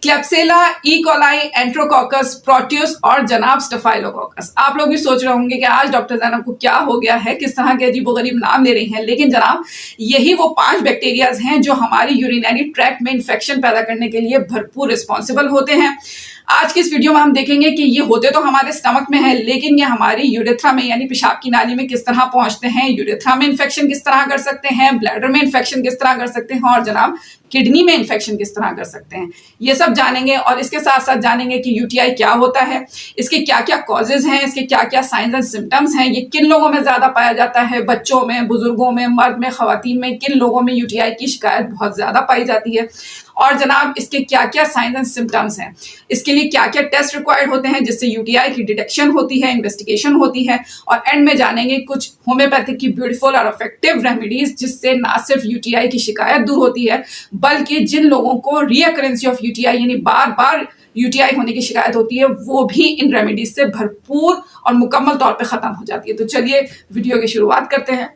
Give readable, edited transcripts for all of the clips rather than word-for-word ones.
Klebsiella, E coli, एंट्रोकोकस, प्रोटियोस और जनाब staphylococcus. आप लोग भी सोच रहे होंगे कि आज डॉक्टर जैनब को क्या हो गया है, किस तरह के अजीबोगरीब नाम ले रही हैं। लेकिन जनाब यही वो 5 बैक्टीरियाज हैं जो हमारी यूरिनरी ट्रैक्ट में इंफेक्शन पैदा करने के लिए भरपूर रिस्पॉन्सिबल होते हैं। आज की इस वीडियो में हम देखेंगे कि ये होते तो हमारे स्टमक में है, लेकिन ये हमारी यूरेथ्रा में यानी पेशाब की नाली में किस तरह पहुंचते हैं, यूरेथ्रा में इन्फेक्शन किस तरह कर सकते हैं, ब्लैडर में इन्फेक्शन किस तरह कर सकते हैं और जनाब किडनी में इन्फेक्शन किस तरह कर सकते हैं। ये सब जानेंगे और इसके साथ साथ जानेंगे कि यूटीआई क्या होता है, इसके क्या क्या कॉजेज हैं, इसके क्या क्या साइंस एंड सिम्टम्स हैं, ये किन लोगों में ज्यादा पाया जाता है, बच्चों में, बुजुर्गों में, मर्द में, खवातीन में, किन लोगों में यूटीआई की शिकायत बहुत ज्यादा पाई जाती है और जनाब इसके क्या क्या साइंस एंड सिम्टम्स हैं, इसके लिए क्या क्या टेस्ट रिक्वायर्ड होते हैं जिससे यूटीआई की डिटेक्शन होती है, इन्वेस्टिगेशन होती है और एंड में जानेंगे कुछ होम्योपैथिक की ब्यूटीफुल और इफेक्टिव रेमेडीज जिससे ना सिर्फ यूटीआई की शिकायत दूर होती है बल्कि जिन लोगों को रीअकरेंसी ऑफ यूटीआई यानी बार बार यूटीआई होने की शिकायत होती है वो भी इन रेमेडीज से भरपूर और मुकम्मल तौर पे खत्म हो जाती है। तो चलिए वीडियो की शुरुआत करते हैं।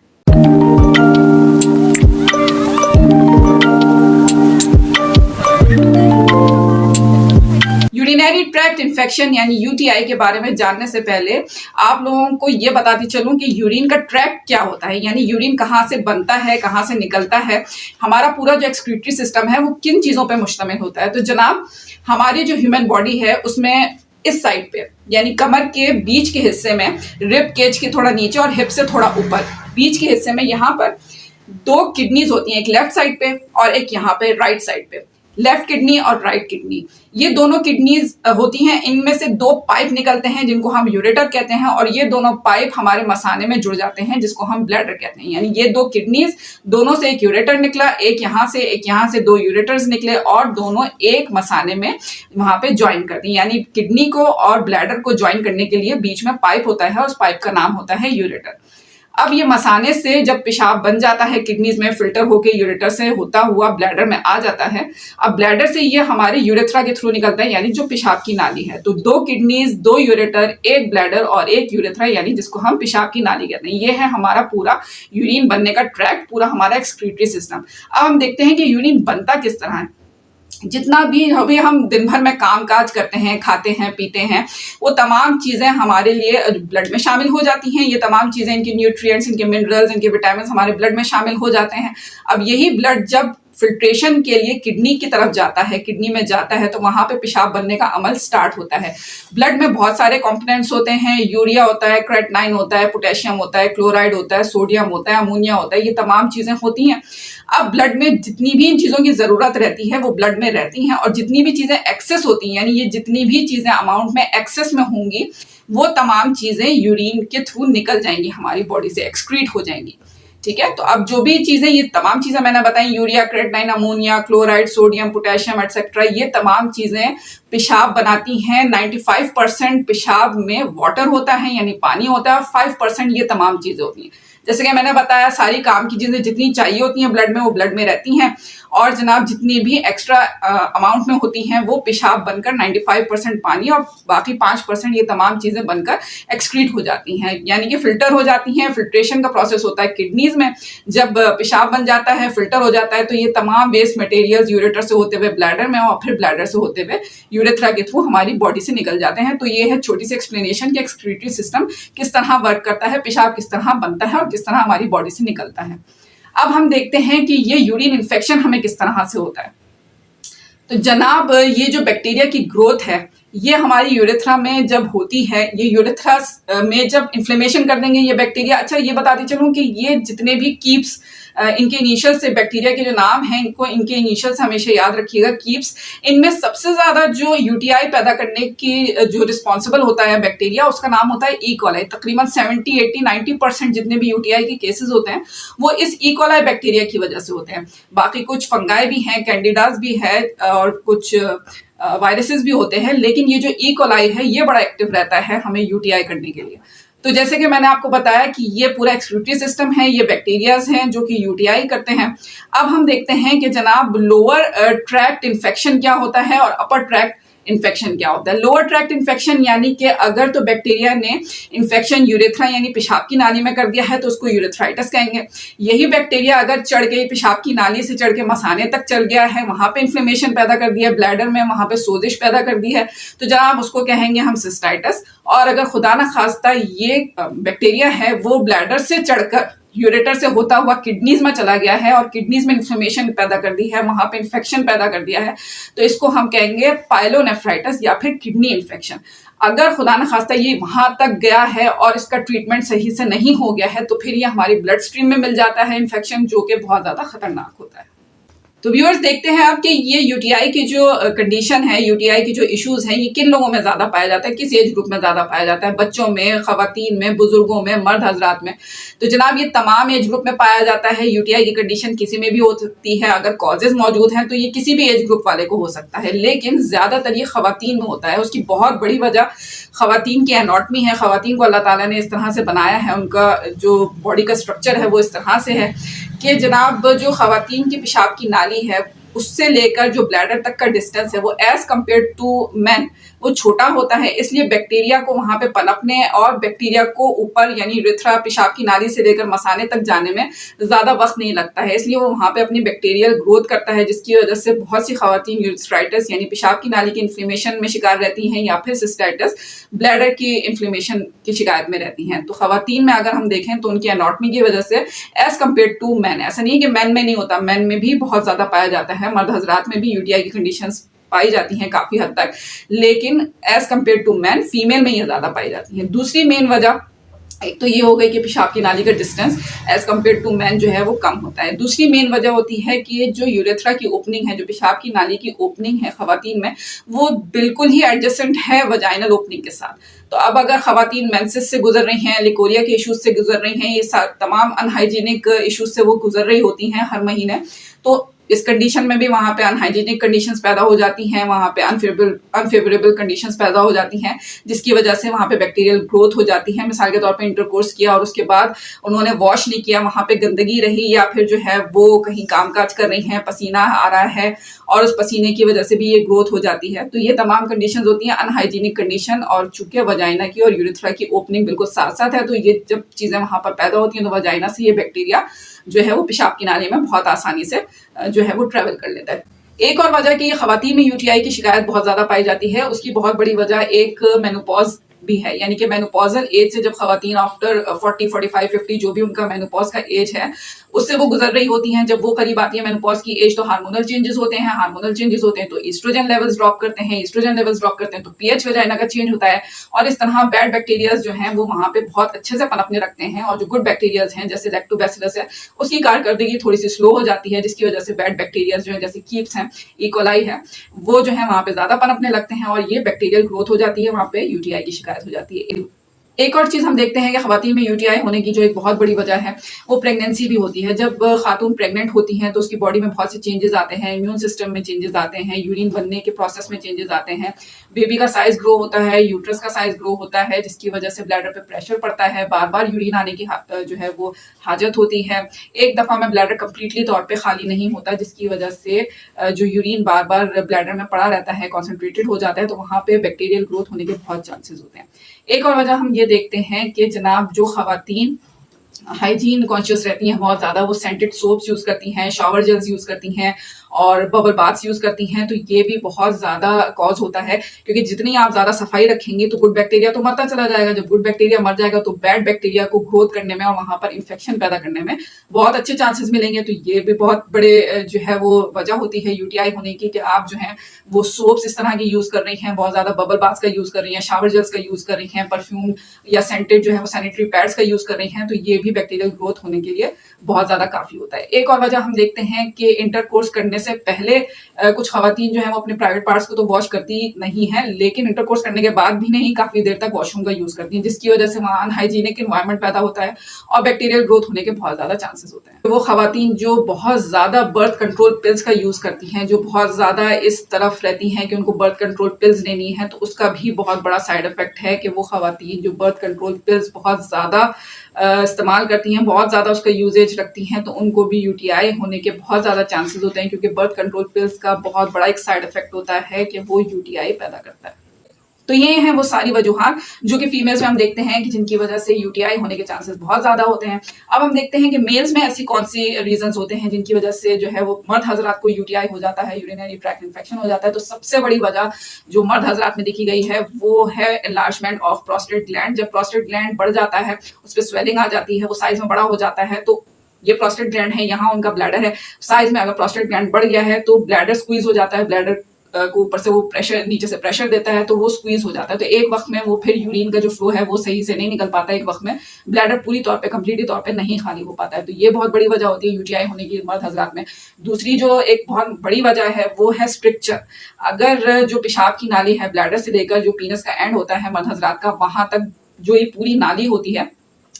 यूरिनरी ट्रैक्ट इन्फेक्शन यानी यूटीआई के बारे में जानने से पहले आप लोगों को ये बताती चलूं कि यूरिन का ट्रैक्ट क्या होता है, यानी यूरिन कहाँ से बनता है, कहाँ से निकलता है, हमारा पूरा जो एक्सक्रीटरी सिस्टम है वो किन चीज़ों पे मुश्तमिल होता है। तो जनाब हमारी जो ह्यूमन बॉडी है उसमें इस साइड पे यानी कमर के बीच के हिस्से में, रिब केज के थोड़ा नीचे और हिप से थोड़ा ऊपर बीच के हिस्से में यहाँ पर 2 किडनीज होती हैं, एक लेफ्ट साइड पे और एक यहाँ पे राइट साइड पे। लेफ्ट किडनी और राइट किडनी ये दोनों किडनीज होती हैं, इनमें से 2 पाइप निकलते हैं जिनको हम यूरेटर कहते हैं और ये दोनों पाइप हमारे मसाने में जुड़ जाते हैं जिसको हम ब्लैडर कहते हैं। यानी ये 2 किडनीज दोनों से एक यूरेटर निकला, एक यहाँ से 2 यूरेटर्स निकले और दोनों एक मसाने में वहां पे ज्वाइन करती हैं। यानी किडनी को और ब्लैडर को ज्वाइन करने के लिए बीच में पाइप होता है, उस पाइप का नाम होता है यूरेटर। अब ये मसाने से जब पेशाब बन जाता है किडनीज में, फिल्टर होके यूरेटर से होता हुआ ब्लैडर में आ जाता है। अब ब्लैडर से ये हमारे यूरेथ्रा के थ्रू निकलता है यानी जो पेशाब की नाली है। तो 2 किडनीज, 2 यूरेटर, एक ब्लैडर और एक यूरेथ्रा यानी जिसको हम पेशाब की नाली कहते हैं। ये है हमारा पूरा यूरिन बनने का ट्रैक, पूरा हमारा एक्सक्रीटरी सिस्टम। अब हम देखते हैं कि यूरिन बनता किस तरह है। जितना भी अभी हम दिन भर में काम काज करते हैं, खाते हैं, पीते हैं, वो तमाम चीज़ें हमारे लिए ब्लड में शामिल हो जाती हैं। ये तमाम चीज़ें, इनके न्यूट्रिएंट्स, इनके मिनरल्स, इनके विटामिन हमारे ब्लड में शामिल हो जाते हैं। अब यही ब्लड जब फिल्ट्रेशन के लिए किडनी की तरफ जाता है, किडनी में जाता है, तो वहां पे पेशाब बनने का अमल स्टार्ट होता है। ब्लड में बहुत सारे कंपोनेंट्स होते हैं, यूरिया होता है, क्रेटनाइन होता है, पोटेशियम होता है, क्लोराइड होता है, सोडियम होता है, अमोनिया होता है, ये तमाम चीजें होती हैं। अब ब्लड में जितनी भी इन चीजों की जरूरत रहती है वो ब्लड में रहती हैं और जितनी भी चीजें एक्सेस होती हैं यानी ये जितनी भी चीजें अमाउंट में एक्सेस में होंगी वो तमाम चीजें यूरिन के थ्रू निकल जाएंगी, हमारी बॉडी से एक्सक्रीट हो जाएंगी। ठीक है, तो अब जो भी चीजें, ये तमाम चीजें मैंने बताई, urea, creatinine, ammonia, chloride, sodium, potassium etcetera, ये तमाम चीजें पेशाब बनाती हैं। 95% पेशाब में वाटर होता है यानी पानी होता है, 5% ये तमाम चीजें होती हैं। जैसे कि मैंने बताया सारी काम की चीजें जितनी चाहिए होती हैं ब्लड में वो ब्लड में रहती हैं और जनाब जितनी भी एक्स्ट्रा अमाउंट में होती हैं वो पेशाब बनकर 95% पानी और बाकी 5% ये तमाम चीजें बनकर एक्सक्रीट हो जाती हैं यानी कि फिल्टर हो जाती हैं। फिल्ट्रेशन का प्रोसेस होता है किडनीज में, जब पेशाब बन जाता है, फिल्टर हो जाता है, तो ये तमाम वेस्ट मटेरियल्स यूरेटर से होते हुए ब्लैडर में और फिर ब्लैडर से होते हुए यूरेथ्रा के थ्रू हमारी बॉडी से निकल जाते हैं। तो ये है छोटी सी एक्सप्लेनेशन कि एक्सक्रीटरी सिस्टम किस तरह वर्क करता है, पेशाब किस तरह बनता है और किस तरह हमारी बॉडी से निकलता है। अब हम देखते हैं कि ये यूरिन इन्फेक्शन हमें किस तरह से होता है। तो जनाब ये जो बैक्टीरिया की ग्रोथ है ये हमारी यूरेथ्रा में जब होती है, ये यूरेथ्रा में जब इन्फ्लेमेशन कर देंगे ये बैक्टीरिया। अच्छा ये बताती चलूं कि ये जितने भी कीप्स, इनके इनिशियल से बैक्टीरिया के जो नाम हैं इनको इनके इनिशियल से हमेशा याद रखिएगा, कीप्स। इनमें सबसे ज्यादा जो यूटीआई पैदा करने की जो रिस्पॉन्सिबल होता है बैक्टीरिया उसका नाम होता है ई कोलाई। तकरीबन 70, 80, 90% जितने भी यूटीआई के केसेस होते हैं वो इस ई कोलाई बैक्टीरिया की वजह से होते हैं। बाकी कुछ फंगाई भी हैं, कैंडिडास भी है और कुछ वायरसेस भी होते हैं, लेकिन ये जो ई कोलाई है ये बड़ा एक्टिव रहता है हमें यूटीआई करने के लिए। तो जैसे कि मैंने आपको बताया कि ये पूरा एक्सक्रीटरी सिस्टम है, ये बैक्टीरियाज हैं जो कि यूटीआई करते हैं। अब हम देखते हैं कि जनाब लोअर ट्रैक्ट इन्फेक्शन क्या होता है और अपर ट्रैक्ट इन्फेक्शन क्या होता है। लोअर ट्रैक्ट इन्फेक्शन यानी कि अगर तो बैक्टीरिया ने इन्फेक्शन यूरेथ्रा यानी पेशाब की नाली में कर दिया है तो उसको यूरेथ्राइटिस कहेंगे। यही बैक्टीरिया अगर चढ़ के पेशाब की नाली से चढ़ के मसाने तक चल गया है, वहां पे इन्फ्लेमेशन पैदा कर दिया है ब्लैडर में, वहां पे सोजिश पैदा कर दी है, तो जनाब उसको कहेंगे हम सिस्टाइटिस। और अगर खुदा ना खास्ता ये बैक्टीरिया है वो ब्लैडर से चढ़कर यूरेटर से होता हुआ किडनीज में चला गया है और किडनीज में इन्फ्लेमेशन पैदा कर दी है, वहां पे इन्फेक्शन पैदा कर दिया है, तो इसको हम कहेंगे पाइलोनेफ्राइटिस या फिर किडनी इन्फेक्शन। अगर खुदा न खास्ता ये वहां तक गया है और इसका ट्रीटमेंट सही से नहीं हो गया है तो फिर ये हमारी ब्लड स्ट्रीम में मिल जाता है इन्फेक्शन, जो कि बहुत ज्यादा खतरनाक होता है। तो व्यूअर्स देखते हैं आप कि ये यूटीआई की जो कंडीशन है, यूटीआई की जो इश्यूज हैं, ये किन लोगों में ज्यादा पाया जाता है, किस एज ग्रुप में ज्यादा पाया जाता है, बच्चों में, खवातीन में, बुजुर्गों में, मर्द हजरात में। तो जनाब ये तमाम एज ग्रुप में पाया जाता है। यूटीआई की कंडीशन किसी में भी हो सकती है, अगर कॉजेज मौजूद हैं तो ये किसी भी एज ग्रुप वाले को हो सकता है, लेकिन ज्यादातर ये खवातीन में होता है। उसकी बहुत बड़ी वजह खवातीन की एनाटमी है। खवातीन को अल्लाह ताला ने इस तरह से बनाया है, उनका जो बॉडी का स्ट्रक्चर है वो इस तरह से है कि जनाब जो खवातीन की पेशाब की नाली है उससे लेकर जो ब्लैडर तक का डिस्टेंस है वो एज कम्पेयर टू मैन वो छोटा होता है, इसलिए बैक्टीरिया को वहां पे पनपने और बैक्टीरिया को ऊपर यानी यूरेथ्रा पेशाब की नाली से लेकर मसाने तक जाने में ज्यादा वक्त नहीं लगता है, इसलिए वो वहां पे अपनी बैक्टीरियल ग्रोथ करता है, जिसकी वजह से बहुत सी खवातीन यूरेथ्राइटिस यानी पेशाब की नाली की इन्फ्लेमेशन में शिकार रहती हैं या फिर सिस्टाइटिस ब्लैडर की इन्फ्लेमेशन की शिकायत में रहती हैं। तो खवातीन में अगर हम देखें तो उनकी एनाटमी की वजह से एज कम्पेयर टू मैन, ऐसा नहीं है कि मैन में नहीं होता, मैन में भी बहुत ज्यादा पाया जाता है, मर्द हजरात में भी यूटीआई की कंडीशंस पाई जाती हैं काफी हद तक, लेकिन as compare to man female में ये ज्यादा पाई जाती है। दूसरी मेन वजह एक तो ये हो गई कि पेशाब की नाली का distance as compare to man जो है वो कम होता है। दूसरी मेन वजह होती है कि जो यूरेथ्रा की ओपनिंग है, जो पेशाब की नाली की ओपनिंग है खवातीन में, वो बिल्कुल ही एडजेसेंट है वजाइनल ओपनिंग के साथ। तो अब अगर खवातीन मेंसेस से गुजर रही हैं, लिकोरिया के इश्यूज से गुजर रही हैं, ये तमाम अनहाइजीनिक इश्यूज से वो गुजर रही होती हैं हर महीने, तो इस कंडीशन में भी वहां पे अनहाइजीनिक कंडीशंस पैदा हो जाती हैं, वहां पे अनफेवरेबल कंडीशंस पैदा हो जाती हैं, जिसकी वजह से वहां पे बैक्टीरियल ग्रोथ हो जाती है। मिसाल के तौर पे इंटरकोर्स किया और उसके बाद उन्होंने वॉश नहीं किया, वहां पे गंदगी रही, या फिर जो है वो कहीं कामकाज कर रही हैं, पसीना आ रहा है और उस पसीने की वजह से भी ये ग्रोथ हो जाती है। तो ये तमाम कंडीशन होती हैं अनहाइजीनिक कंडीशन, और चूंकि वजाइना की और यूरेथ्रा की ओपनिंग बिल्कुल साथ साथ है, तो ये जब चीजें वहां पर पैदा होती हैं तो वजाइना से ये बैक्टीरिया जो है वो पेशाब की नाली में बहुत आसानी से जो है वो ट्रेवल कर लेता है। एक और वजह कि खवातीन में यूटीआई की शिकायत बहुत ज्यादा पाई जाती है, उसकी बहुत बड़ी वजह एक मेनोपॉज भी है, यानी कि मेनोपॉजल एज से जब खवातीन आफ्टर 40, 45, 50 जो भी उनका मेनोपॉज का एज है उससे वो गुजर रही होती हैं, जब वो करीब आती है मेनोपॉज की एज तो हार्मोनल चेंजेस होते हैं, हार्मोनल चेंजेस होते हैं तो ईस्ट्रोजन लेवल्स ड्रॉप करते हैं, ईस्ट्रोजन लेवल्स ड्रॉप करते हैं तो पीएच वजाइना का चेंज होता है, और इस तरह बैड बैक्टीरियाज जो हैं वो वहां पे बहुत अच्छे से पनपने रखते हैं, और जो गुड बैक्टीरियाज हैं जैसे लैक्टोबैसिलस है उसकी कारकर्दगी थोड़ी सी स्लो हो जाती है, जिसकी वजह से बैड बैक्टीरियाज जो है जैसे कीप्स हैं, इकोलाई है, वो जो है वहां पे ज्यादा पनपने लगते हैं और ये बैक्टीरियल ग्रोथ हो जाती है, वहां पे यूटीआई की शिकायत हो जाती है। एक और चीज हम देखते हैं कि खवातीन में यूटीआई होने की जो एक बहुत बड़ी वजह है वो प्रेगनेंसी भी होती है। जब खातून प्रेग्नेंट होती हैं तो उसकी बॉडी में बहुत से चेंजेस आते हैं, इम्यून सिस्टम में चेंजेस आते हैं, यूरिन बनने के प्रोसेस में चेंजेस आते हैं, बेबी का साइज ग्रो होता है, यूट्रस का साइज ग्रो होता है, जिसकी वजह से ब्लैडर पे प्रेशर पड़ता है, बार बार यूरिन आने की जो है वो हाजत होती है। एक दफा में ब्लैडर कंप्लीटली तौर पे खाली नहीं होता, जिसकी वजह से जो यूरिन बार बार ब्लैडर में पड़ा रहता है, कॉन्सेंट्रेटेड हो जाता है, तो वहां पे बैक्टीरियल ग्रोथ होने के बहुत चांसेस होते हैं। एक और वजह हम ये देखते हैं कि जनाब जो खवातीन हाइजीन कॉन्शियस रहती हैं बहुत ज्यादा, वो सेंटेड सोप्स यूज करती हैं, शावर जेल्स यूज करती हैं और बबल बाथ्स यूज करती हैं, तो ये भी बहुत ज्यादा कॉज होता है, क्योंकि जितनी आप ज्यादा सफाई रखेंगे तो गुड बैक्टीरिया तो मरता चला जाएगा, जब गुड बैक्टीरिया मर जाएगा तो बैड बैक्टीरिया को ग्रोथ करने में और वहां पर इन्फेक्शन पैदा करने में बहुत अच्छे चांसेस मिलेंगे। तो ये भी बहुत बड़े जो है वो वजह होती है यूटीआई होने की, कि आप जो है वो सोप्स इस तरह की यूज कर रही हैं, बहुत ज्यादा बबल बाथ्स का यूज कर रही हैं, शावर जेल्स का यूज कर रही हैं, परफ्यूम या सेंटेड जो है वो सैनिटरी पैड्स का यूज कर रही हैं, तो ये भी बैक्टीरियल ग्रोथ होने के लिए बहुत ज्यादा काफी होता है। एक और वजह हम देखते हैं कि इंटरकोर्स करने से पहले कुछ खवातीन जो है वो अपने प्राइवेट पार्ट्स को तो वॉश करती नहीं है, लेकिन इंटरकोर्स करने के बाद भी नहीं, काफी देर तक वॉशरूम का यूज करती हैं, जिसकी वजह से वहां अनहाइजीनिक एनवायरनमेंट पैदा होता है और बैक्टीरियल ग्रोथ होने के बहुत ज्यादा चांसेस होते हैं। तो वो खवातीन जो बहुत ज्यादा बर्थ कंट्रोल पिल्स का यूज करती हैं, जो बहुत ज्यादा इस तरफ रहती हैं कि उनको बर्थ कंट्रोल पिल्स लेनी है, तो उसका भी बहुत बड़ा साइड इफेक्ट है कि वो खवातीन जो बर्थ कंट्रोल पिल्स बहुत ज्यादा इस्तेमाल करती हैं, बहुत ज्यादा उसका यूजेज रखती हैं, तो उनको भी यूटीआई होने के बहुत ज्यादा चांसेस होते हैं, क्योंकि बर्थ कंट्रोल पिल्स का बहुत बड़ा एक साइड इफेक्ट होता है कि वो यूटीआई पैदा करता है। तो ये हैं वो सारी वजूहात जो कि फीमेल्स में हम देखते हैं कि जिनकी वजह से यूटीआई होने के चांसेस बहुत ज्यादा होते हैं। अब हम देखते हैं कि मेल्स में ऐसी कौन सी रीजंस होते हैं जिनकी वजह से जो है वो मर्द हजरात को यूटीआई हो जाता है, यूरिनरी ट्रैक्ट इन्फेक्शन हो जाता है। तो सबसे बड़ी वजह जो मर्द हजरात में देखी गई है वो है एनलार्जमेंट ऑफ प्रोस्टेट ग्लैंड। जब प्रोस्टेट ग्लैंड बढ़ जाता है, उस पर स्वेलिंग आ जाती है, वो साइज में बड़ा हो जाता है। तो ये प्रोस्टेट ग्लैंड है, यहाँ उनका ब्लैडर है, साइज में अगर प्रोस्टेट ग्लैंड बढ़ गया है तो ब्लैडर स्क्वीज हो जाता है, ब्लैडर को ऊपर से वो प्रेशर नीचे से प्रेशर देता है तो वो स्क्वीज हो जाता है। तो एक वक्त में वो फिर यूरिन का जो फ्लो है वो सही से नहीं निकल पाता है, एक वक्त में ब्लैडर पूरी तौर पे कंप्लीटली तौर पे नहीं खाली हो पाता है। तो ये बहुत बड़ी वजह होती है यूटीआई होने की मर्द हजरात में। दूसरी जो एक बहुत बड़ी वजह है वो है स्ट्रिक्चर। अगर जो पेशाब की नाली है ब्लैडर से लेकर जो पीनस का एंड होता है मर्द हजरात का, वहां तक जो ये पूरी नाली होती है,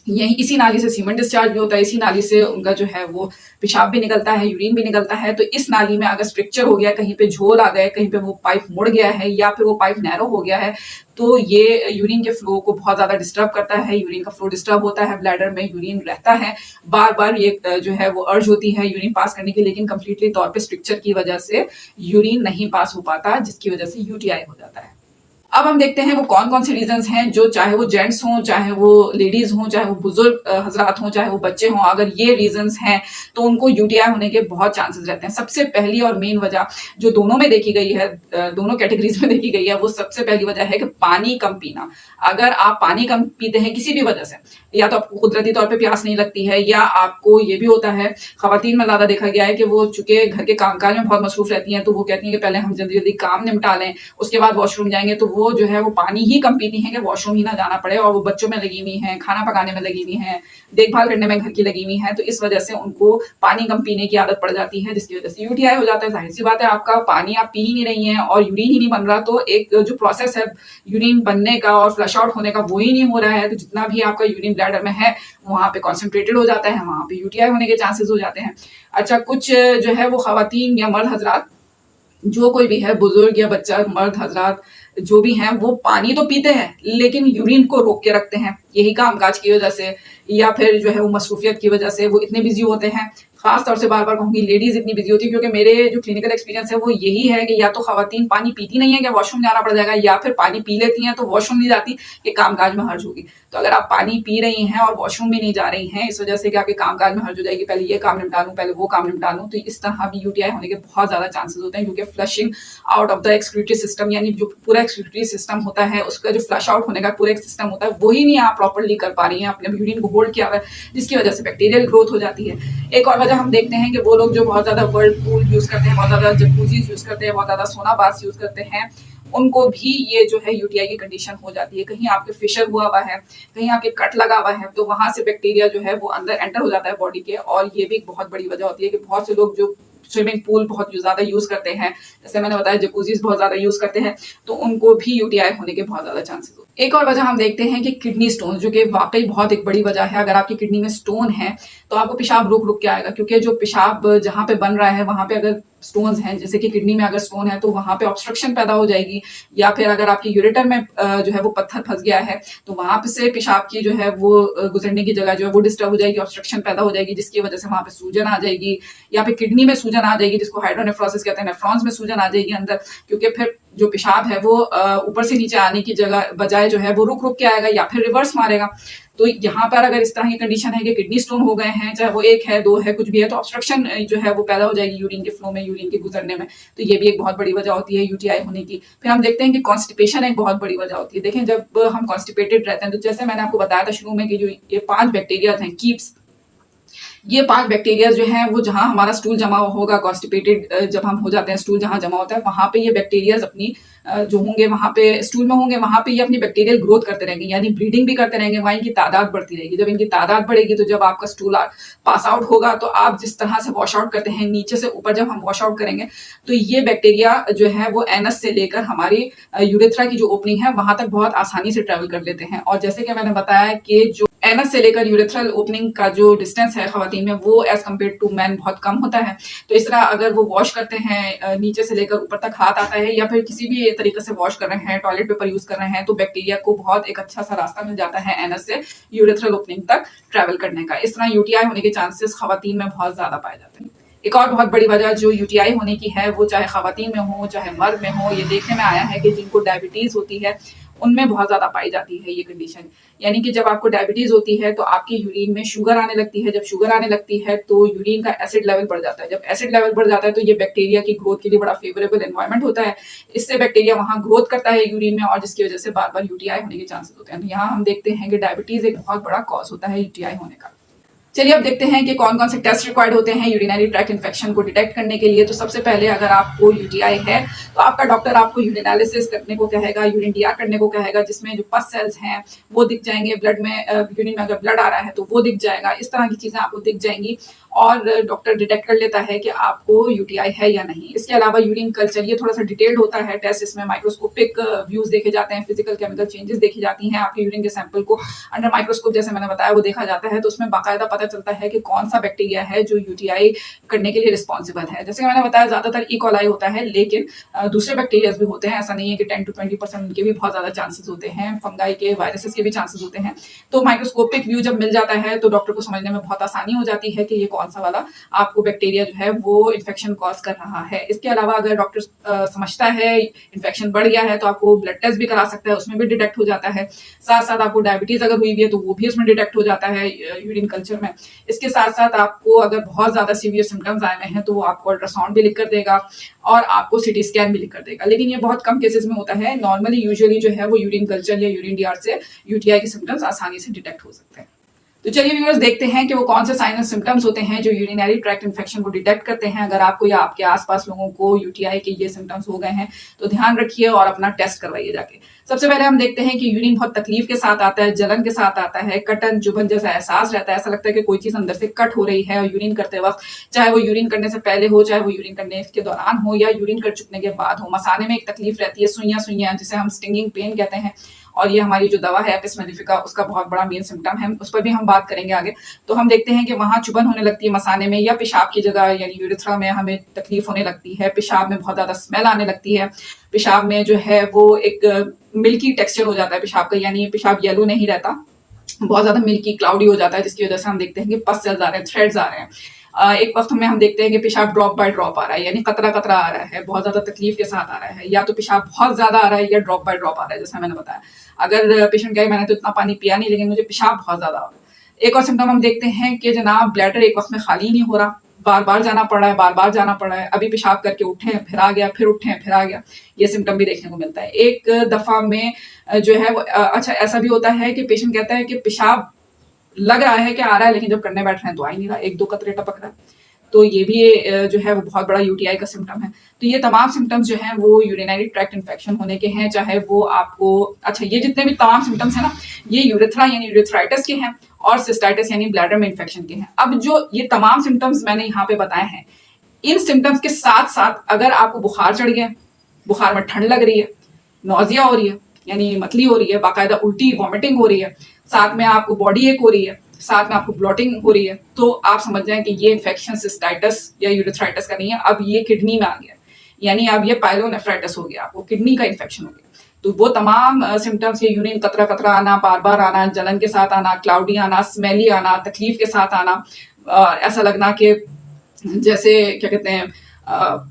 यही इसी नाली से सीमेंट डिस्चार्ज भी होता है, इसी नाली से उनका जो है वो पेशाब भी निकलता है, यूरिन भी निकलता है। तो इस नाली में अगर स्ट्रक्चर हो गया, कहीं पे झोल आ गए, कहीं पे वो पाइप मुड़ गया है या फिर वो पाइप नैरो हो गया है, तो ये यूरिन के फ्लो को बहुत ज्यादा डिस्टर्ब करता है। यूरिन का फ्लो डिस्टर्ब होता है, ब्लैडर में यूरिन रहता है, बार बार ये जो है वो अर्ज होती है यूरिन पास करने की, लेकिन कंप्लीटली तौर पे स्ट्रक्चर की वजह से यूरिन नहीं पास हो पाता, जिसकी वजह से यूटीआई हो जाता है। अब हम देखते हैं वो कौन कौन से रीजंस हैं जो, चाहे वो जेंट्स हों, चाहे वो लेडीज हों, चाहे वो बुजुर्ग हजरात हों, चाहे वो बच्चे हों, अगर ये रीजंस हैं तो उनको यूटीआई होने के बहुत चांसेस रहते हैं। सबसे पहली और मेन वजह जो दोनों में देखी गई है, दोनों कैटेगरीज में देखी गई है, वो सबसे पहली वजह है कि पानी कम पीना। अगर आप पानी कम पीते हैं किसी भी वजह से, या तो आपको कुदरती तौर पे प्यास नहीं लगती है, या आपको ये भी होता है, खवातीन में ज्यादा देखा गया है कि वो चूंकि घर के कामकाज में बहुत मसरूफ रहती हैं, तो वो कहती हैं कि पहले हम जल्दी जल्दी काम निपटा लें, उसके बाद वॉशरूम जाएंगे, तो वो जो है वो पानी ही कम पीती हैं कि वॉशरूम ही ना जाना पड़े, और वो बच्चों में लगी हुई हैं, खाना पकाने में लगी हुई हैं, देखभाल करने में घर की लगी हुई हैं, तो इस वजह से उनको पानी कम पीने की आदत पड़ जाती है, जिसकी वजह से यूटीआई हो जाता है। जाहिर सी बात है, आपका पानी आप पी ही नहीं रही हैं और यूरिन ही नहीं बन रहा, तो एक जो प्रोसेस है यूरिन बनने का और फ्लश आउट होने का वो ही नहीं हो रहा है, तो जितना भी आपका यूरिन ब्लैडर में है वहां पे कॉन्सेंट्रेटेड हो जाता है, वहां पे यूटीआई होने के चांसेस हो जाते हैं। अच्छा, कुछ जो है वो खवातीन या मर्द हजरात, जो कोई भी है, बुजुर्ग या बच्चा, मर्द हजरात जो भी हैं, वो पानी तो पीते हैं लेकिन यूरिन को रोक के रखते हैं, यही कामकाज की वजह से या फिर जो है वो मसरूफियत की वजह से। वो इतने बिजी होते हैं, खास तौर से बार बार कहूंगी लेडीज इतनी बिजी होती है, क्योंकि मेरे जो क्लिनिकल एक्सपीरियंस है वो यही है कि या तो खवातीन पानी पीती नहीं है कि वॉशरूम जाना पड़ जाएगा, या फिर पानी पी लेती हैं तो वॉशरूम नहीं जाती कि कामकाज में हर्ज होगी। तो अगर आप पानी पी रही हैं और वॉशरूम भी नहीं जा रही हैं इस वजह से कि आपके कामकाज में हर्ज हो जाएगी, पहले ये काम निपटा लूं, पहले वो काम निपटा लूं, तो इस तरह भी यूटीआई होने के बहुत ज्यादा चांसेस होते हैं, क्योंकि flushing out of the excretory system, यानी जो पूरा एक्सक्रीटरी सिस्टम होता है उसका जो फ्लश आउट होने का पूरा एक सिस्टम होता है, वही नहीं आप प्रॉपरली कर पा रही हैं, अपने यूरिन को होल्ड किया हुआ है, जिसकी वजह से बैक्टीरियल ग्रोथ हो जाती है। एक और वजह हम देखते हैं कि वो लोग जो बहुत ज्यादा वर्लपूल यूज करते हैं, बहुत ज्यादा जकूजीज यूज करते हैं, बहुत ज्यादा सोना बाथ यूज करते हैं, उनको भी ये जो है यूटीआई की कंडीशन हो जाती है। कहीं आपके फिशर हुआ हुआ है, कहीं आपके कट लगा हुआ है, तो वहां से बैक्टीरिया जो है वो अंदर एंटर हो जाता है बॉडी के, और ये भी एक बहुत बड़ी वजह होती है कि बहुत से लोग जो स्विमिंग पूल बहुत ज्यादा यूज करते हैं, जैसे मैंने बताया जकूजीज बहुत ज्यादा यूज करते हैं, तो उनको भी यूटीआई होने के बहुत ज्यादा चांसेस होते हैं। एक और वजह हम देखते हैं कि किडनी स्टोन, जो कि वाकई बहुत एक बड़ी वजह है। अगर आपकी किडनी में स्टोन है तो आपको पेशाब रुक रुक के आएगा, क्योंकि जो पेशाब जहां पे बन रहा है वहां पे अगर स्टोन्स हैं, जैसे कि किडनी में अगर स्टोन है तो वहां पे ऑब्स्ट्रक्शन पैदा हो जाएगी, या फिर अगर आपकी यूरेटर में जो है वो पत्थर फंस गया है तो वहां पे से पेशाब की जो है वो गुजरने की जगह जो है वो डिस्टर्ब हो जाएगी, ऑब्स्ट्रक्शन पैदा हो जाएगी, जिसकी वजह से वहां पे सूजन आ जाएगी, या फिर किडनी में सूजन आ जाएगी, जिसको हाइड्रोनेफ्रोसिस कहते हैं, नेफ्रॉन्स में सूजन आ जाएगी अंदर, क्योंकि फिर जो पेशाब है वो ऊपर से नीचे आने की जगह बजाय जो है वो रुक रुक के आएगा या फिर रिवर्स मारेगा। तो यहाँ पर अगर इस तरह की कंडीशन है कि किडनी स्टोन हो गए हैं, चाहे वो एक है, दो है, कुछ भी है, तो ऑब्स्ट्रक्शन जो है वो पैदा हो जाएगी यूरिन के फ्लो में, यूरिन के गुजरने में, तो ये भी एक बहुत बड़ी वजह होती है यूटीआई होने की। फिर हम देखते हैं कि कॉन्स्टिपेशन एक बहुत बड़ी वजह होती है। देखें, जब हम कॉन्स्टिपेटेड रहते हैं, तो जैसे मैंने आपको बताया था शुरू में कि जो ये 5 बैक्टीरिया हैं कीप्स, ये 5 बैक्टीरिया जो हैं वो जहां हमारा स्टूल जमा होगा, कॉन्स्टिपेटेड जब हम हो जाते हैं, स्टूल जहां जमा होता है वहां पे ये बैक्टीरिया अपनी जो होंगे वहां पे स्टूल में होंगे, वहां पे ये अपनी बैक्टीरियल ग्रोथ करते रहेंगे, यानी ब्रीडिंग भी करते रहेंगे, वहां इनकी तादाद बढ़ती रहेगी। जब इनकी तादाद बढ़ेगी तो जब आपका स्टूल पास आउट होगा, तो आप जिस तरह से वॉश आउट करते हैं नीचे से ऊपर, जब हम वॉश आउट करेंगे तो ये बैक्टीरिया जो है वो एनस से लेकर हमारी यूरेथ्रा की जो ओपनिंग है वहां तक बहुत आसानी से ट्रेवल कर लेते हैं। और जैसे कि मैंने बताया कि जो एनस से लेकर यूरेथ्रल ओपनिंग का जो डिस्टेंस है खवातीन में, वो एज कम्पेयर टू मैन बहुत कम होता है। तो इस तरह अगर वो वॉश करते हैं, नीचे से लेकर ऊपर तक हाथ आता है, या फिर किसी भी तरीके से वॉश कर रहे हैं, टॉयलेट पेपर यूज कर रहे हैं, तो बैक्टीरिया को बहुत एक अच्छा सा रास्ता मिल जाता है एनस से यूरेथ्रल ओपनिंग तक ट्रेवल करने का। इस तरह यूटीआई होने के चांसेस खवातीन में बहुत ज्यादा पाए जाते हैं। एक और बहुत बड़ी वजह जो यूटीआई होने की है वो चाहे खवातीन में हो चाहे मर्द में हो, ये देखने में आया है कि जिनको डायबिटीज़ होती है उनमें बहुत ज़्यादा पाई जाती है ये कंडीशन। यानी कि जब आपको डायबिटीज़ होती है तो आपकी यूरिन में शुगर आने लगती है। जब शुगर आने लगती है तो यूरिन का एसिड लेवल बढ़ जाता है। जब एसिड लेवल बढ़ जाता है तो ये बैक्टीरिया की ग्रोथ के लिए बड़ा फेवरेबल एनवायरनमेंट होता है। इससे बैक्टीरिया वहाँ ग्रोथ करता है यूरिन में, और जिसकी वजह से बार बार यूटीआई होने के चांसेस होते हैं। तो यहाँ हम देखते हैं कि डायबिटीज़ एक बहुत बड़ा कॉज होता है यूटीआई होने का। चलिए अब देखते हैं कि कौन कौन से टेस्ट रिक्वायर्ड होते हैं यूरिनरी ट्रैक्ट इन्फेक्शन को डिटेक्ट करने के लिए। तो सबसे पहले अगर आपको यूटीआई है तो आपका डॉक्टर आपको यूरिन एनालिसिस करने को कहेगा, यूरिन डीआर करने को कहेगा, जिसमें जो पस सेल्स हैं वो दिख जाएंगे, ब्लड में यूरिन में अगर ब्लड आ रहा है तो वो दिख जाएगा। इस तरह की चीज़ें आपको दिख जाएंगी और डॉक्टर डिटेक्ट कर लेता है कि आपको यूटीआई है या नहीं। इसके अलावा यूरिन कल्चर, ये थोड़ा सा डिटेल्ड होता है टेस्ट। इसमें माइक्रोस्कोपिक व्यूज देखे जाते हैं, फिजिकल केमिकल चेंजेस देखी जाती हैं। आपके यूरिन के सैंपल को अंडर माइक्रोस्कोप जैसे मैंने बताया वो देखा जाता है, तो उसमें बाकायदा पता चलता है कि कौन सा बैक्टीरिया है जो यूटीआई करने के लिए रिस्पॉन्सिबल है। जैसे मैंने बताया ज्यादातर ई कॉलाई होता है, लेकिन दूसरे बैक्टीरियाज भी होते हैं। ऐसा नहीं है कि 10 to 20% उनके भी बहुत ज्यादा चांसेस होते हैं। फंगाई के, वायरसेस के भी चांसेस होते हैं। तो माइक्रोस्कोपिक व्यू जब मिल जाता है तो डॉक्टर को समझने में बहुत आसानी हो जाती है कि ये कौन सा वाला आपको बैक्टीरिया जो है वो इन्फेक्शन कॉज कर रहा है। इसके अलावा अगर डॉक्टर समझता है इन्फेक्शन बढ़ गया है तो आपको ब्लड टेस्ट भी करा सकता है, उसमें भी डिटेक्ट हो जाता है। साथ साथ आपको डायबिटीज अगर हुई भी है तो वो भी उसमें डिटेक्ट हो जाता है यूरिन कल्चर में। इसके साथ साथ आपको अगर बहुत ज्यादा सीवियर सिम्टम्स आए हुए हैं तो वो आपको अल्ट्रासाउंड भी लिख कर देगा और आपको सीटी स्कैन भी लिख कर देगा। लेकिन ये बहुत कम केसेस में होता है। नॉर्मली यूजुअली जो है वो यूरिन कल्चर या यूरिन डीआर से यूटीआई के सिम्टम्स आसानी से डिटेक्ट हो सकते हैं। तो चलिए व्यूअर्स देखते हैं कि वो कौन से साइन एंड सिम्टम्स होते हैं जो यूरिनरी ट्रैक्ट इन्फेक्शन को डिटेक्ट करते हैं। अगर आपको या आपके आसपास लोगों को यूटीआई के ये सिम्टम्स हो गए हैं तो ध्यान रखिए और अपना टेस्ट करवाइए जाके। सबसे पहले हम देखते हैं कि यूरिन बहुत तकलीफ के साथ आता है, जलन के साथ आता है, कटन चुभन जैसा एहसास रहता है। ऐसा लगता है कि कोई चीज अंदर से कट हो रही है और यूरिन करते वक्त, चाहे वो यूरिन करने से पहले हो चाहे वो यूरिन करने के दौरान हो या यूरिन कर चुकने के बाद हो। मसाने में एक तकलीफ रहती है, सुइयां सुइयां जिसे हम स्टिंगिंग पेन कहते हैं, और ये हमारी जो दवा है एपिस मेलिफिका उसका बहुत बड़ा मेन सिम्टम है, उस पर भी हम बात करेंगे आगे। तो हम देखते हैं कि वहाँ चुभन होने लगती है मसाने में या पेशाब की जगह यानी यूरिथ्रा में हमें तकलीफ होने लगती है। पेशाब में बहुत ज्यादा स्मेल आने लगती है। पेशाब में जो है वो एक मिल्की टेक्सचर हो जाता है पेशाब का, यानी पेशाब येलो नहीं रहता, बहुत ज्यादा मिल्की क्लाउडी हो जाता है, जिसकी वजह से हम देखते हैं कि पस सेल्स आ रहे हैं, थ्रेड्स आ रहे हैं। एक वक्त में हम देखते हैं कि पेशाब ड्रॉप बाय ड्रॉप आ रहा है, यानी कतरा कतरा आ रहा है, बहुत ज्यादा तकलीफ के साथ आ रहा है, या तो पेशाब बहुत ज्यादा आ रहा है या ड्रॉप बाय ड्रॉप आ रहा है जैसा मैंने बताया। अगर पेशेंट कहे मैंने तो इतना पानी पिया नहीं लेकिन मुझे पेशाब बहुत ज्यादा आ रहा है। एक और सिम्टम हम देखते हैं कि जनाब ब्लैडर एक वक्त में खाली नहीं हो रहा, बार बार जाना पड़ रहा है, बार बार जाना पड़ रहा है। अभी पेशाब करके उठे फिर आ गया, फिर उठे फिर आ गया, ये सिम्टम भी देखने को मिलता है। एक दफा में जो है वो अच्छा ऐसा भी होता है कि पेशेंट कहता है कि पेशाब लग रहा है कि आ रहा है, लेकिन जब करने बैठ रहे हैं तो आ ही नहीं रहा, एक दो कतरे टपक रहा है। तो ये भी जो है वो बहुत बड़ा यूटीआई का सिम्टम है। तो ये तमाम सिम्टम्स जो हैं वो यूरिनरी ट्रैक्ट इन्फेक्शन होने के हैं, चाहे वो आपको अच्छा ये जितने भी तमाम सिम्टम्स हैं ना ये यूरेथ्रा यानी यूरेथ्राइटिस के हैं और सिस्टाइटिस यानी ब्लैडर में इन्फेक्शन के हैं। अब जो ये तमाम सिम्टम्स मैंने यहाँ पे बताए हैं, इन सिम्टम्स के साथ साथ अगर आपको बुखार चढ़ गया, बुखार में ठंड लग रही है, नौजिया हो रही है यानी मतली हो रही है, बाकायदा उल्टी वॉमिटिंग हो रही है, साथ में आपको बॉडी एक हो रही है, साथ में आपको ब्लॉटिंग हो रही है, तो आप समझ जाएं कि ये इन्फेक्शन सिस्टाइटिस या यूरेथ्राइटिस का नहीं है, अब ये किडनी में आ गया, यानी अब ये पाइलोनेफ्राइटिस हो गया, आपको किडनी का इन्फेक्शन हो गया। तो वो तमाम सिम्टम्स, ये यूरिन कतरा कतरा आना, बार बार आना, जलन के साथ आना, क्लाउडी आना, स्मेली आना, तकलीफ के साथ आना, ऐसा लगना कि जैसे क्या कहते हैं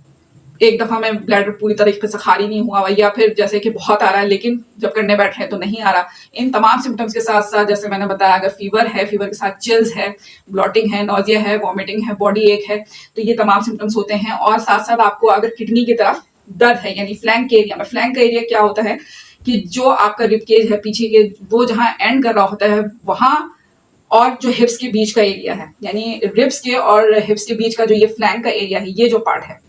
एक दफा में ब्लैडर पूरी तरीके से खाली नहीं हुआ या फिर जैसे कि बहुत आ रहा है लेकिन जब करने बैठ रहे हैं तो नहीं आ रहा। इन तमाम सिम्टम्स के साथ साथ जैसे मैंने बताया अगर फीवर है, फीवर के साथ चिल्स है, ब्लॉटिंग है, नौजिया है, वॉमिटिंग है, बॉडी एक है, तो ये तमाम सिम्टम्स होते हैं। और साथ साथ आपको अगर किडनी की तरफ दर्द है यानी फ्लैंक एरिया में, फ्लैंक का एरिया क्या होता है कि जो आपका रिब केज है पीछे के वो जहाँ एंड कर रहा होता है वहां और जो हिप्स के बीच का एरिया है यानी रिब्स के और हिप्स के बीच का जो ये फ्लैंक का एरिया है, ये जो पार्ट है,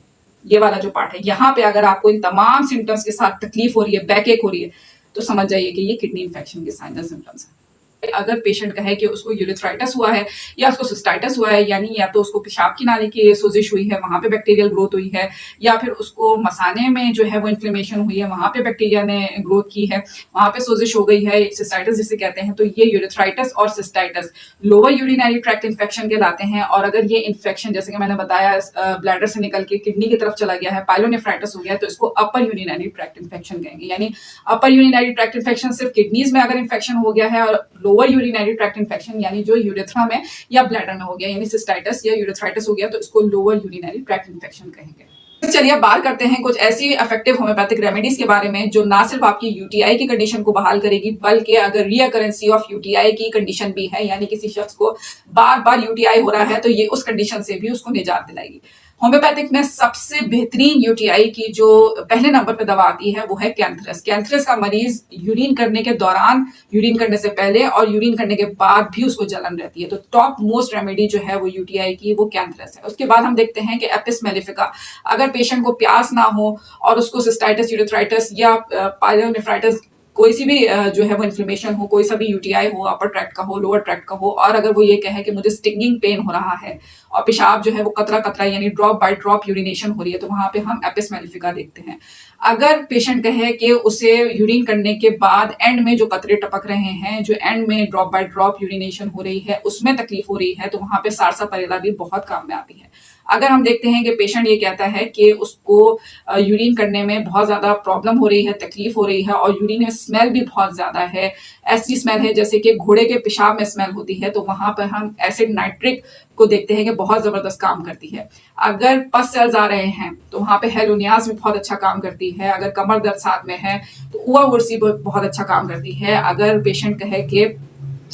ये वाला जो पार्ट है, यहाँ पे अगर आपको इन तमाम सिम्टम्स के साथ तकलीफ हो रही है, बैक एक हो रही है, तो समझ जाइए कि ये किडनी इन्फेक्शन के साइन एंड सिम्टम्स हैं। अगर पेशेंट कहे कि उसको यूरेथ्राइटिस हुआ है या उसको सिस्टाइटिस हुआ है, यानी या तो उसको पेशाब की नाली की सोजिश हुई है, वहां पे बैक्टीरियल ग्रोथ हुई है, या फिर उसको मसाने में जो है वो इन्फ्लेमेशन हुई है, वहां पे बैक्टीरिया ने ग्रोथ की है, वहां पे सोजिश हो गई है, सिस्टाइटिस जिसे कहते हैं, तो ये यूरेथ्राइटिस और cystitis lower urinary tract infection कहलाते हैं। और अगर ये इन्फेक्शन जैसे कि मैंने बताया ब्लैडर से निकल के किडनी की तरफ चला गया है, पाइलोनेफ्राइटिस हो गया है, तो इसको अपर यूरिनरी ट्रैक्ट इन्फेक्शन कहेंगे। यानी अपर यूरिनरी ट्रैक्ट इन्फेक्शन सिर्फ किडनीज में अगर इन्फेक्शन हो गया है और लोअर यूरिनरी ट्रैक्ट इन्फेक्शन यानी जो यूरेथ्रा में या ब्लैडर में हो गया, यानी सिस्टाइटिस या यूरेथ्राइटिस हो गया, तो इसको लोअर यूरिनरी ट्रैक्ट इन्फेक्शन कहेंगे। चलिए अब बात करते हैं कुछ ऐसी इफेक्टिव होम्योपैथिक रेमेडीज के बारे में जो ना सिर्फ आपकी यूटीआई की कंडीशन को बहाल करेगी, बल्कि अगर रीअकरेंसी ऑफ यूटीआई की कंडीशन भी है, यानी किसी शख्स को बार बार यूटीआई हो रहा है, तो ये उस कंडीशन से भी उसको निजात दिलाएगी। होम्योपैथिक में सबसे बेहतरीन यूटीआई की जो पहले नंबर पर दवा आती है वो है कैंथरस। कैंथरस का मरीज यूरिन करने के दौरान, यूरिन करने से पहले और यूरिन करने के बाद भी उसको जलन रहती है, तो टॉप मोस्ट रेमेडी जो है वो यूटीआई की वो कैंथरस है। उसके बाद हम देखते हैं कि एपिस मेलिफिका। अगर पेशेंट को प्यास ना हो और उसको सिस्टाइटिस, यूरेथ्राइटिस या पायलोनेफ्राइटिस कोई सी भी जो है वो इन्फ्लेमेशन हो, कोई सा भी यूटीआई हो, अपर ट्रैक्ट का हो, लोअर ट्रैक्ट का हो, और अगर वो ये कहे कि मुझे स्टिंगिंग पेन हो रहा है और पेशाब जो है वो कतरा कतरा यानी ड्रॉप बाय ड्रॉप यूरिनेशन हो रही है, तो वहां पे हम एपिस मेलिफिका देखते हैं। अगर पेशेंट कहे कि उसे यूरिन करने के बाद एंड में जो कतरे टपक रहे हैं, जो एंड में ड्रॉप बाय ड्रॉप यूरिनेशन हो रही है, उसमें तकलीफ हो रही है, तो वहां पे सारसापारेला भी बहुत काम में आती है। अगर हम देखते हैं कि पेशेंट ये कहता है कि उसको यूरिन करने में बहुत ज्यादा प्रॉब्लम हो रही है, तकलीफ हो रही है और यूरिन में स्मेल भी बहुत ज्यादा है, ऐसी स्मेल है जैसे कि घोड़े के पेशाब में स्मेल होती है, तो वहां पर हम एसिड नाइट्रिक को देखते हैं कि बहुत जबरदस्त काम करती है। अगर पस सेल्स आ रहे हैं तो वहां पे हेलोनियाज भी बहुत अच्छा काम करती है। अगर कमर दर्द साथ में है तो उवा वुर्सी बहुत अच्छा काम करती है। अगर पेशेंट कहे कि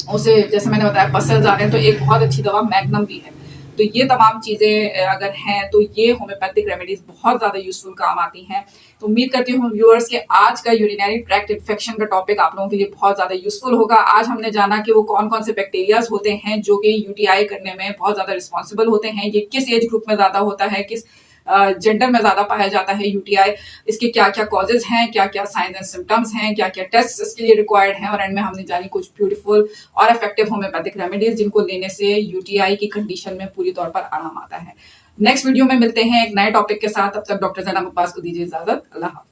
उसे, जैसे मैंने बताया, पस सेल्स आ रहे हैं, तो एक बहुत अच्छी दवा मैग्नम भी है। तो ये तमाम चीजें अगर हैं तो ये होम्योपैथिक रेमेडीज बहुत ज्यादा यूजफुल काम आती हैं। तो उम्मीद करती हूँ व्यूअर्स के आज का यूरिनरी ट्रैक्ट इन्फेक्शन का टॉपिक आप लोगों के लिए बहुत ज्यादा यूजफुल होगा। आज हमने जाना कि वो कौन कौन से बैक्टीरियाज होते हैं जो कि यूटीआई करने में बहुत ज्यादा रिस्पॉन्सिबल होते हैं, ये किस एज ग्रुप में ज्यादा होता है, किस जेंडर में ज्यादा पाया जाता है यूटीआई, इसके क्या क्या कॉजेज हैं, क्या क्या साइंस एंड सिम्टम्स हैं, क्या क्या टेस्ट इसके लिए रिक्वायर्ड हैं, और एंड में हमने जानी कुछ ब्यूटीफुल और इफेक्टिव होम्योपैथिक रेमेडीज जिनको लेने से यूटीआई की कंडीशन में पूरी तौर पर आराम आता है। नेक्स्ट वीडियो में मिलते हैं एक नए टॉपिक के साथ। तब तक डॉक्टर ज़ैनब अब्बास को दीजिए इजाजत। अल्लाह हाफ़िज़।